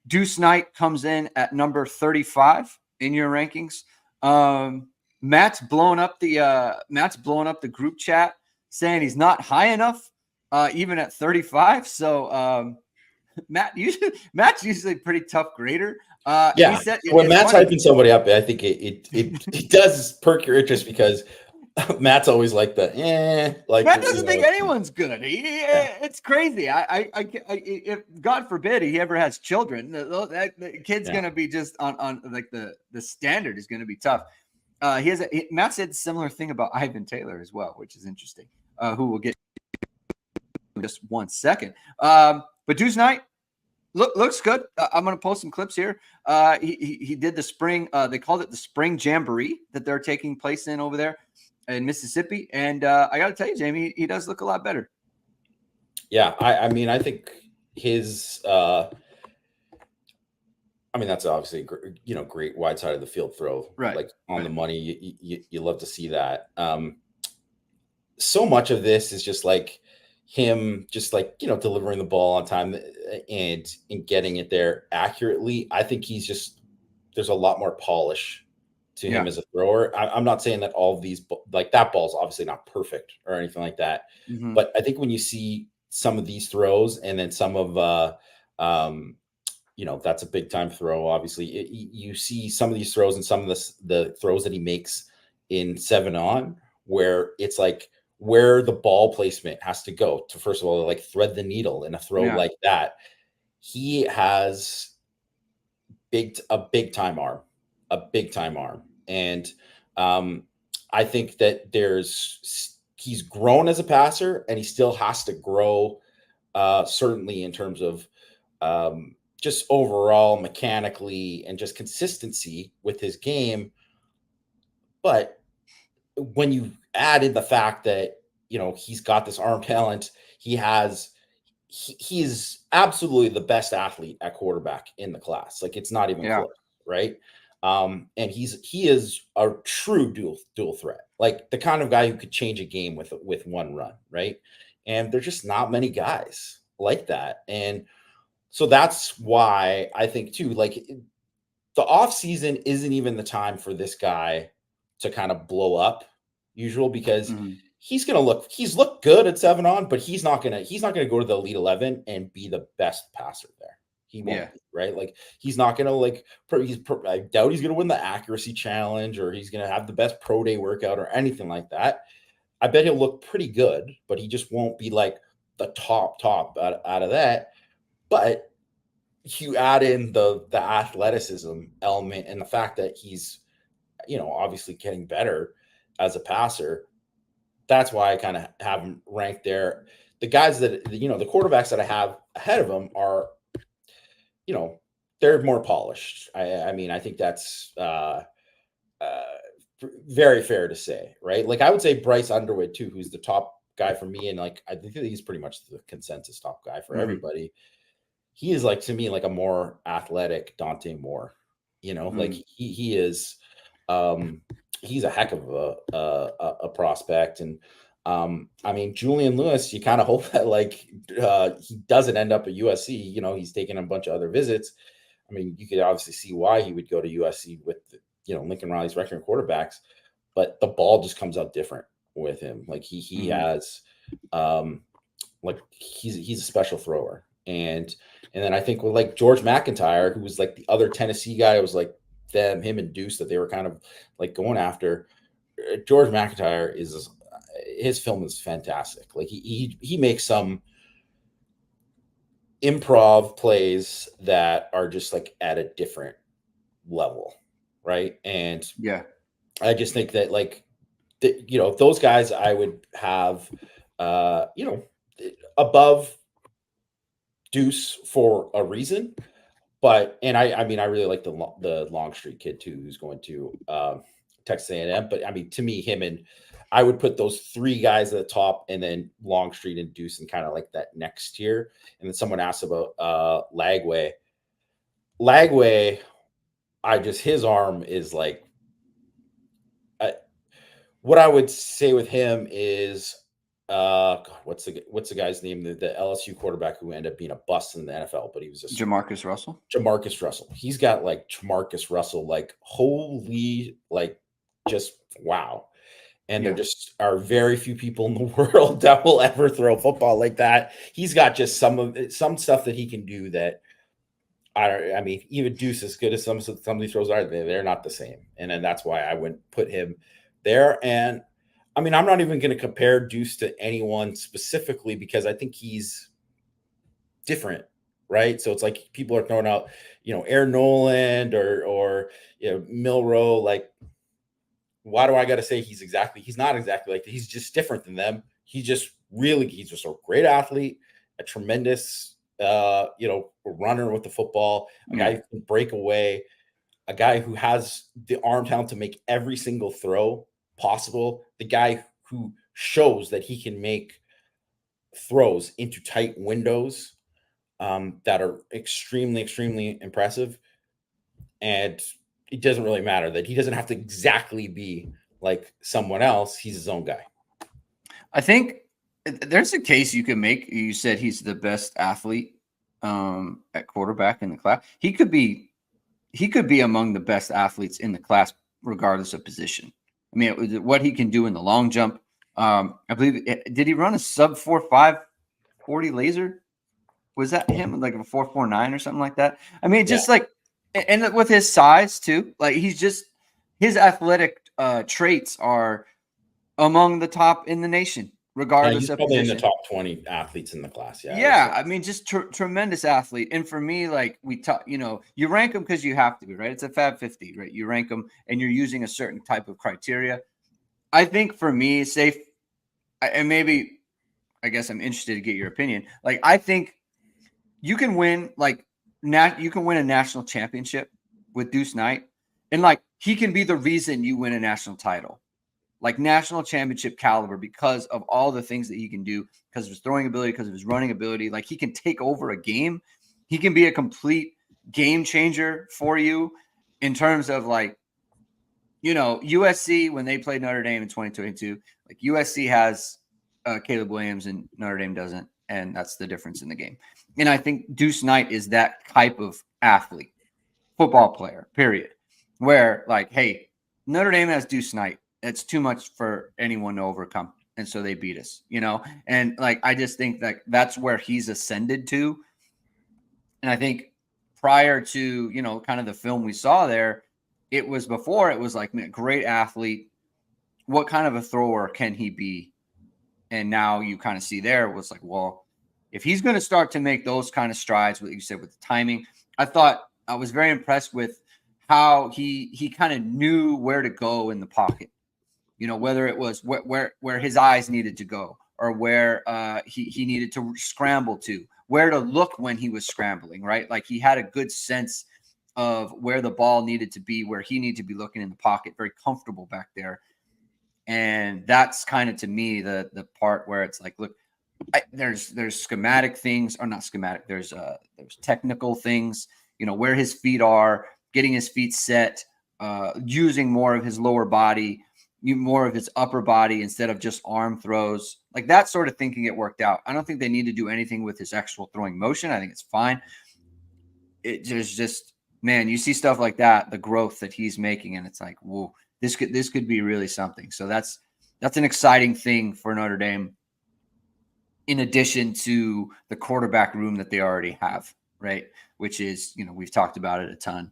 Deuce Knight comes in at number 35 in your rankings. Matt's blowing up the group chat saying he's not high enough, even at 35. So Matt's usually a pretty tough grader. He said when it's Matt's funny. hyping somebody up, I think it does perk your interest because Matt's always like like Matt doesn't think anyone's good. It's crazy. If God forbid he ever has children, the kid's gonna be just on like the standard is gonna be tough. Matt said a similar thing about Ivan Taylor as well, which is interesting. Who we'll get in just 1 second. But Deuce Knight looks good. I'm gonna post some clips here. He did the spring. They called it the spring jamboree that they're taking place in over there in Mississippi, and I got to tell you, Jamie, he does look a lot better. Yeah, I mean, I think his. I mean, that's obviously great wide side of the field throw, right? Like on the money. You love to see that. So much of this is just like him, just like delivering the ball on time and getting it there accurately. I think there's a lot more polish to him as a thrower. I'm not saying that all of these, like that ball's obviously not perfect or anything like that. Mm-hmm. But I think when you see some of these throws and then some of, that's a big time throw. Obviously you see some of these throws and some of the throws that he makes in 7-on where it's like where the ball placement has to go to, first of all, like thread the needle in a throw like that. He has a big time arm. And I think that he's grown as a passer and he still has to grow, certainly in terms of just overall mechanically and just consistency with his game. But when you add in the fact that, he's got this arm talent, he is absolutely the best athlete at quarterback in the class. Like it's not even close, right? And he is a true dual threat, like the kind of guy who could change a game with one run, right? And there's just not many guys like that. And so that's why I think too, like the off season isn't even the time for this guy to kind of blow up because he's looked good at 7-on, but he's not gonna go to the Elite 11 and be the best passer there. He won't be, right? Like he's not gonna I doubt he's gonna win the accuracy challenge or he's gonna have the best pro day workout or anything like that. I bet he'll look pretty good, but he just won't be like the top out of that. But you add in the athleticism element and the fact that he's obviously getting better as a passer. That's why I kind of have him ranked there. The guys that the quarterbacks that I have ahead of him are they're more polished. I mean I think that's very fair to say, right? Like I would say Bryce Underwood too, who's the top guy for me, and like I think he's pretty much the consensus top guy for everybody. He is like, to me, like a more athletic Dante Moore, like he is, he's a heck of a prospect. And I mean, Julian Lewis, you kind of hope that like he doesn't end up at USC. He's taking a bunch of other visits. I mean, you could obviously see why he would go to USC with Lincoln Riley's veteran quarterbacks, but the ball just comes out different with him. Like he has, like he's a special thrower. And then I think with like George McIntyre, who was like the other Tennessee guy, it was like him and Deuce that they were kind of like going after. George McIntyre his film is fantastic. Like he makes some improv plays that are just like at a different level, right? And I just think that like those guys I would have above Deuce for a reason. But I mean I really like the Longstreet kid too, who's going to Texas A&M. But I mean, to me, I would put those three guys at the top, and then Longstreet and Deuce and kind of like that next tier. And then someone asked about Lagway. His arm is like, what I would say with him is God, what's the guy's name? The LSU quarterback who ended up being a bust in the NFL, but he was just Jamarcus Russell. Jamarcus Russell. He's got like Jamarcus Russell, like holy, like just wow. And there just are very few people in the world that will ever throw a football like that. He's got just some stuff that he can do that I mean, even Deuce, as good as somebody throws are, they're not the same. And then that's why I wouldn't put him there. And I mean, I'm not even going to compare Deuce to anyone specifically because I think he's different, right? So it's like people are throwing out, Aaron Noland or Milrow. Like, why do I got to say he's not exactly like that. He's just different than them. He's just a great athlete, a tremendous runner with the football, a guy who can break away, a guy who has the arm talent to make every single throw possible, the guy who shows that he can make throws into tight windows that are extremely, extremely impressive. And it doesn't really matter that he doesn't have to exactly be like someone else. He's his own guy. I think there's a case you can make. You said he's the best athlete at quarterback in the class. He could be among the best athletes in the class, regardless of position. I mean, what he can do in the long jump. I believe, did he run a sub 4.5 40 laser? Was that him? Like a 4.49 or something like that? I mean, just like, and with his size too, like his athletic traits are among the top in the nation, regardless of probably position. in the top 20 athletes in the class. Yeah. I mean, just tremendous athlete. And for me, like we talk, you rank them because you have to be, right? It's a Fab 50, right? You rank them and you're using a certain type of criteria. I think for me, safe, and maybe, I guess I'm interested to get your opinion. Like, I think you can win, you can win a national championship with Deuce Knight, and like he can be the reason you win a national title, like national championship caliber, because of all the things that he can do, because of his throwing ability, because of his running ability. Like he can take over a game. He can be a complete game changer for you in terms of like, USC, when they played Notre Dame in 2022, like USC has Caleb Williams and Notre Dame doesn't. And that's the difference in the game. And I think Deuce Knight is that type of athlete, football player, period, where like, hey, Notre Dame has Deuce Knight. It's too much for anyone to overcome. And so they beat us, and like, I just think that that's where he's ascended to. And I think prior to, kind of the film we saw there, it was like, man, great athlete. What kind of a thrower can he be? And now you kind of see there was like, well, if he's going to start to make those kind of strides, what you said with the timing, I was very impressed with how he kind of knew where to go in the pocket, whether it was where his eyes needed to go or where he needed to scramble to, where to look when he was scrambling, right? Like he had a good sense of where the ball needed to be, where he needed to be looking in the pocket, very comfortable back there. And that's kind of, to me, the part where it's like, look, there's schematic things, or not schematic. There's technical things, where his feet are, getting his feet set, using more of his lower body, more of his upper body instead of just arm throws, like that sort of thing can get worked out. I don't think they need to do anything with his actual throwing motion. I think it's fine. There's just, man, you see stuff like that, the growth that he's making, and it's like, whoa. This could be really something. So that's an exciting thing for Notre Dame, in addition to the quarterback room that they already have, right? Which is, we've talked about it a ton.